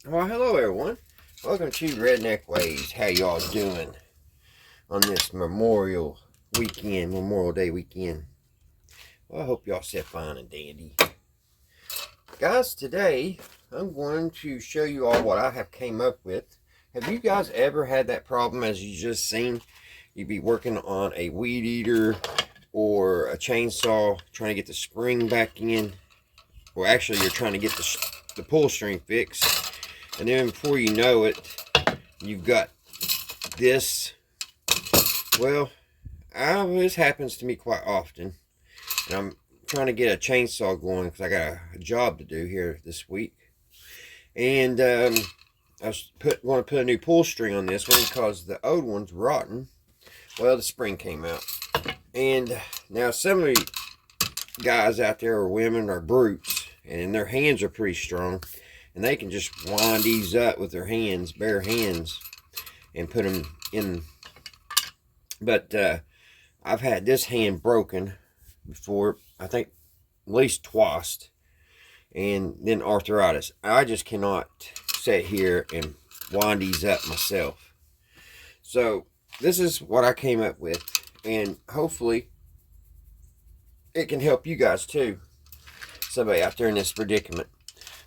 Well, hello everyone. Welcome to Redneck Ways. How y'all doing on this Memorial Day weekend? Well, I hope y'all set fine and dandy. Guys, today I'm going to show you all what I have came up with. Have you guys ever had that problem as you just seen? You'd be working on a weed eater or a chainsaw trying to get the spring back in. Well, actually, you're trying to get the pull string fixed. And then before you know it, you've got this. Well, this happens to me quite often. And I'm trying to get a chainsaw going because I got a job to do here this week. And I want to put a new pull string on this one because the old one's rotten. Well, the spring came out. And now some of you guys out there or women are brutes. And their hands are pretty strong. And they can just wind these up with their hands, bare hands, and put them in. But I've had this hand broken before, I think at least twice, and then arthritis. I just cannot sit here and wind these up myself. So this is what I came up with, and hopefully it can help you guys too. Somebody out there in this predicament.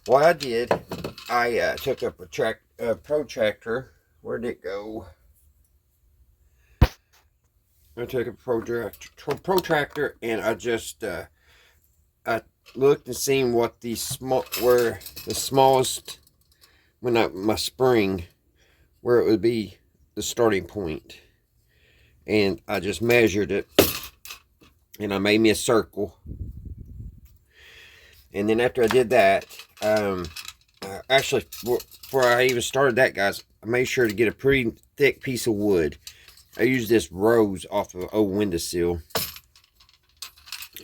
What I did, I took a protractor. Where'd it go? I took a protractor and I just I looked and seen what the smallest my spring, where it would be the starting point, and I just measured it, and I made me a circle. And then after I did that, actually, before I even started that, guys, I made sure to get a pretty thick piece of wood. I used this rose off of an old windowsill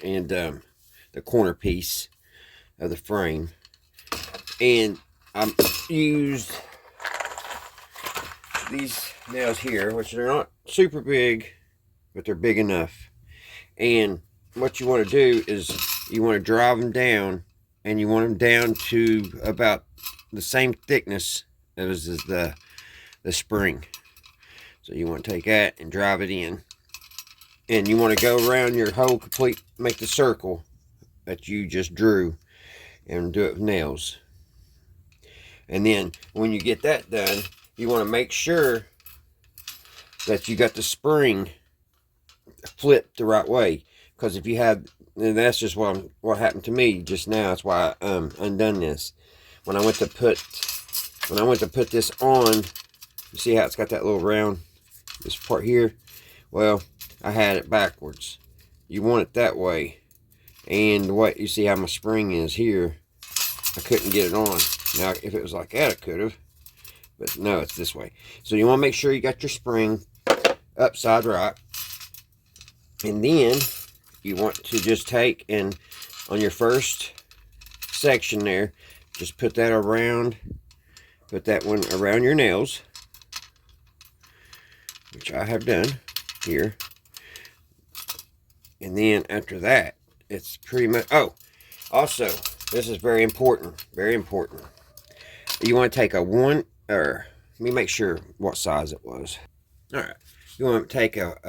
and the corner piece of the frame. And I used these nails here, which are not super big, but they're big enough. And what you want to do is you want to drive them down, and you want them down to about the same thickness as the spring. So you want to take that and drive it in, and you want to go around your whole make the circle that you just drew, and do it with nails. And then when you get that done, you want to make sure that you got the spring flipped the right way, because if you have, and that's just what happened to me just now. That's why I undone this. When I went to put this on, you see how it's got that little round, this part here? Well, I had it backwards. You want it that way. And what you see how my spring is here, I couldn't get it on. Now, if it was like that, I could have. But no, it's this way. So you want to make sure you got your spring upside right. And then you want to just take and on your first section there, just put that around, put that one around your nails, which I have done here. And then after that, it's pretty much, oh, also, this is very important, very important. You want to take let me make sure what size it was. All right, you want to take a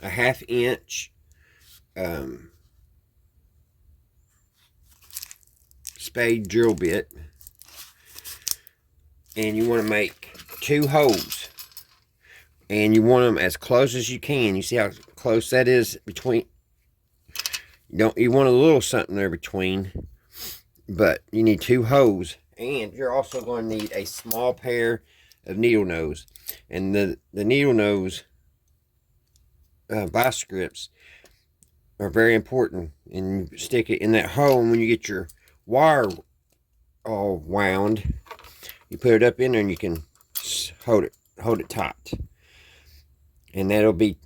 1/2 inch spade drill bit, and you want to make 2 holes, and you want them as close as you can. You see how close that is between? You want a little something there between, but you need 2 holes, and you're also going to need a small pair of needle nose, and the needle nose vice grips are very important, and you stick it in that hole. And when you get your wire all wound, you put it up in there, and you can hold it tight, and that'll be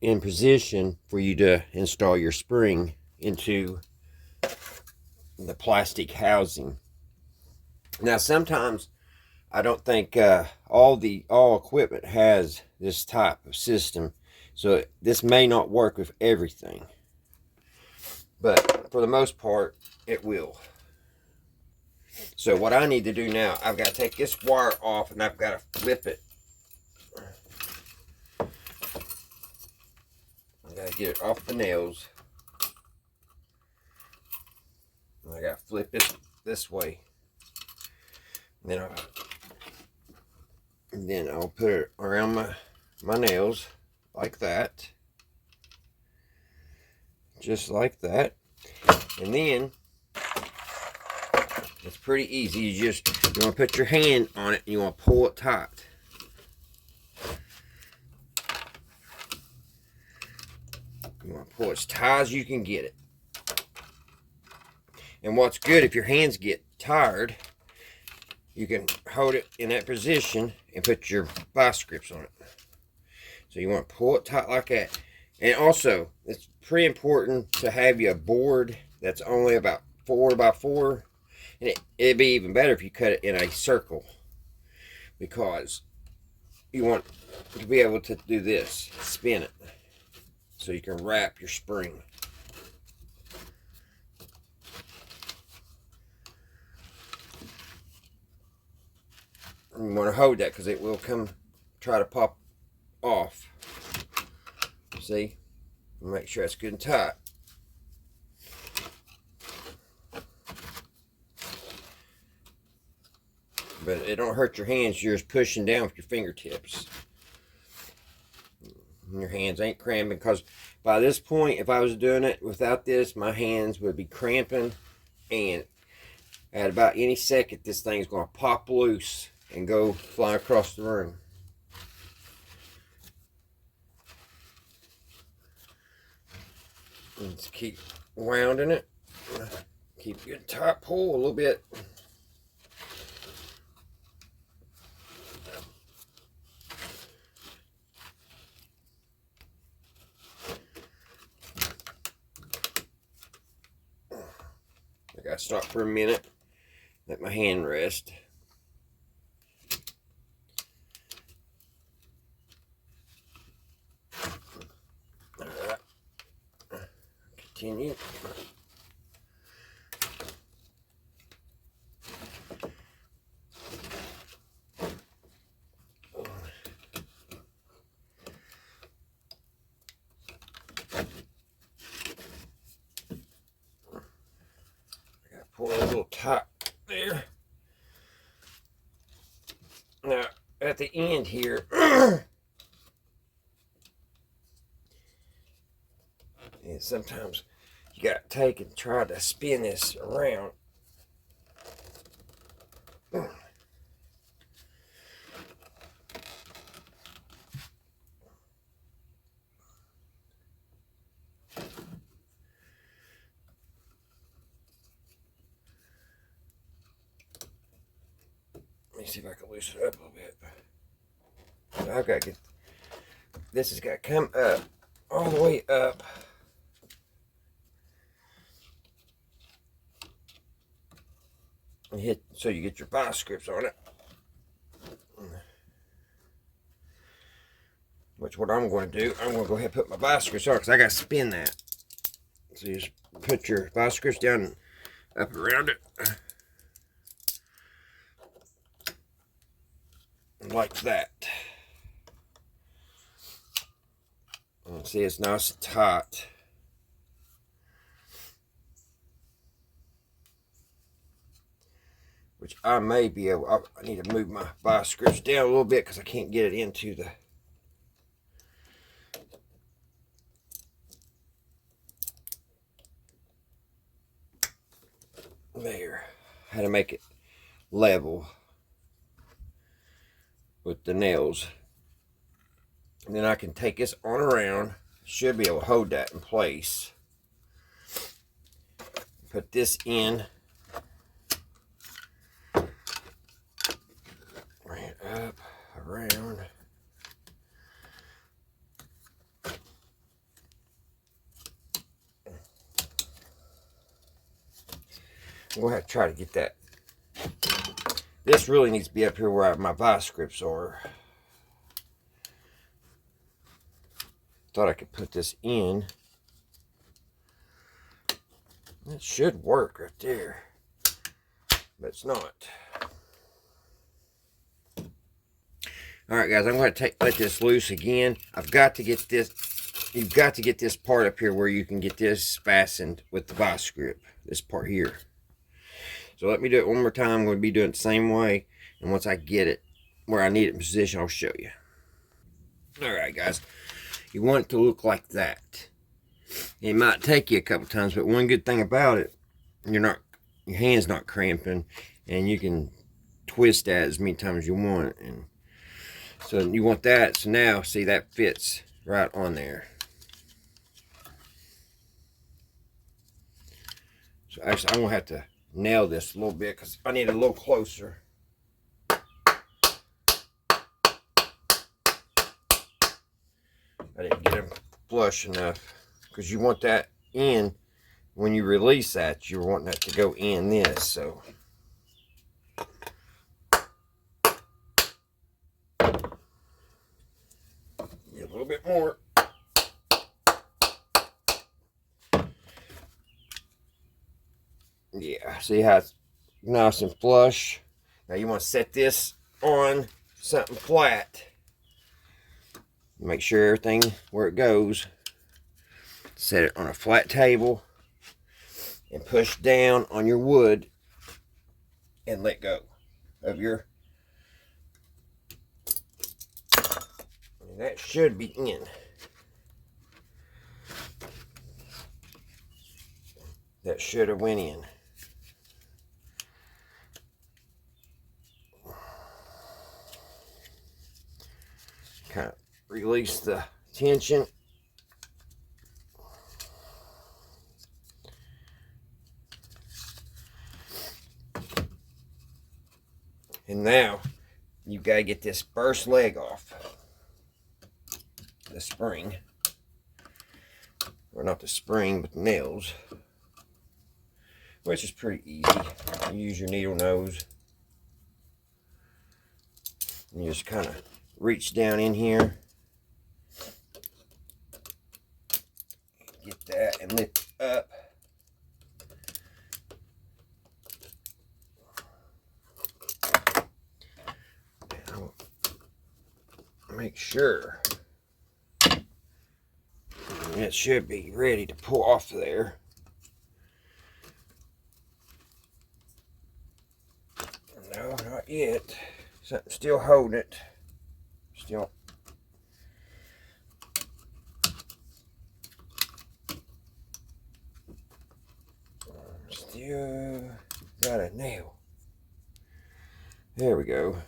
in position for you to install your spring into the plastic housing. Now, sometimes I don't think all equipment has this type of system, so this may not work with everything, but for the most part, it will. So what I need to do now, I've got to take this wire off and I've got to flip it. I got to get it off the nails. I got to flip it this way. And then I'll put it around my nails like that. Just like that. And then it's pretty easy. You want to put your hand on it and you want to pull it tight. You want to pull it as tight as you can get it. And what's good, if your hands get tired, you can hold it in that position and put your vice grips on it. So you want to pull it tight like that. And also, it's pretty important to have you a board that's only about 4x4. And it'd be even better if you cut it in a circle, because you want to be able to do this, spin it, so you can wrap your spring. And you want to hold that because it will try to pop off. See? Make sure it's good and tight. But it don't hurt your hands. You're just pushing down with your fingertips. And your hands ain't cramping, because by this point, if I was doing it without this, my hands would be cramping, and at about any second, this thing's going to pop loose and go fly across the room. And just keep wounding it. Keep your tight pull a little bit. I gotta stop for a minute, let my hand rest. Alright, continue. Pull it a little tight there. Now, at the end here, and sometimes you got to take and try to spin this around. Let me see if I can loosen it up a little bit. So I've got to get, this has got to come up, all the way up. And hit, so you get your vice grips on it. Which what I'm going to do, I'm going to go ahead and put my vice grips on, because I got to spin that. So you just put your vice grips down, up around it. Like that. And see, it's nice and tight. Which I may be able, I need to move my vice grips down a little bit because I can't get it into the, there. How to make it level with the nails. And then I can take this on around. Should be able to hold that in place. Put this in. Bring it up, around. I'm going to have to try to get that. This really needs to be up here where my vice grips are. Thought I could put this in. It should work right there. but it's not. All right, guys, I'm going to let this loose again. I've got to get this. You've got to get this part up here where you can get this fastened with the vice grip. This part here. So let me do it one more time. I'm going to be doing it the same way. And once I get it where I need it in position, I'll show you. All right, guys. You want it to look like that. It might take you a couple times, but one good thing about it, your hand's not cramping, and you can twist that as many times as you want. And so you want that. So now, see, that fits right on there. So actually, I'm going to have to nail this a little bit because I need it a little closer. I didn't get them flush enough because you want that in. When you release that, you're wanting that to go in this. So get a little bit more. Yeah, see how it's nice and flush. Now you want to set this on something flat. Make sure everything where it goes. Set it on a flat table and push down on your wood and let go of your. And that should be in. That should have went in. Kind of release the tension. And now you got to get this first leg off. The spring. Or not the spring, but the nails. Which is pretty easy. You use your needle nose. And you just kind of reach down in here. Get that and lift it up. Now, make sure it should be ready to pull off there. No, not yet. Something still holding it. Still. Still got a nail. There we go.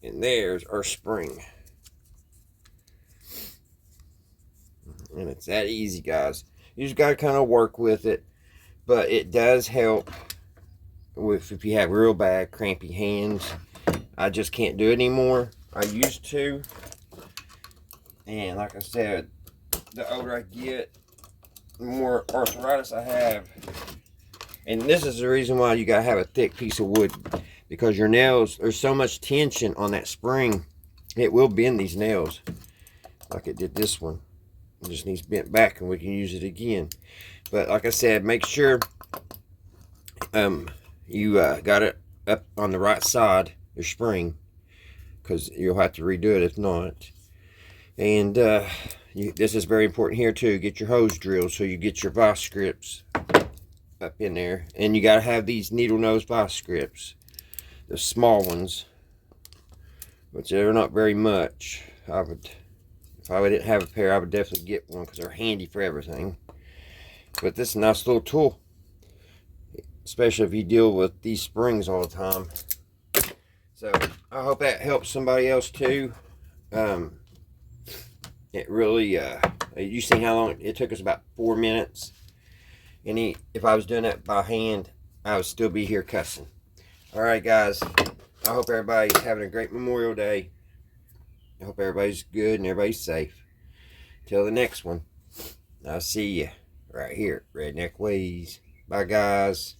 And there's our spring. And it's that easy, guys. You just got to kind of work with it. But it does help with if you have real bad crampy hands. I just can't do it anymore. I used to. And like I said, the older I get, the more arthritis I have. And this is the reason why you got to have a thick piece of wood. Because your nails, there's so much tension on that spring. It will bend these nails. Like it did this one. It just needs bent back and we can use it again. But like I said, make sure you got it up on the right side, your spring, because you'll have to redo it if not. And this is very important here too. Get your hose drilled so you get your vice grips up in there. And you got to have these needle nose vice grips, the small ones, which they're not very much. If I didn't have a pair, I would definitely get one because they're handy for everything. But this is a nice little tool, especially if you deal with these springs all the time. So I hope that helps somebody else too. It really, you see how long it took us? About 4 minutes. And if I was doing that by hand, I would still be here cussing. All right, guys. I hope everybody's having a great Memorial Day. I hope everybody's good and everybody's safe. Till the next one, I'll see you right here at Redneck Ways. Bye, guys.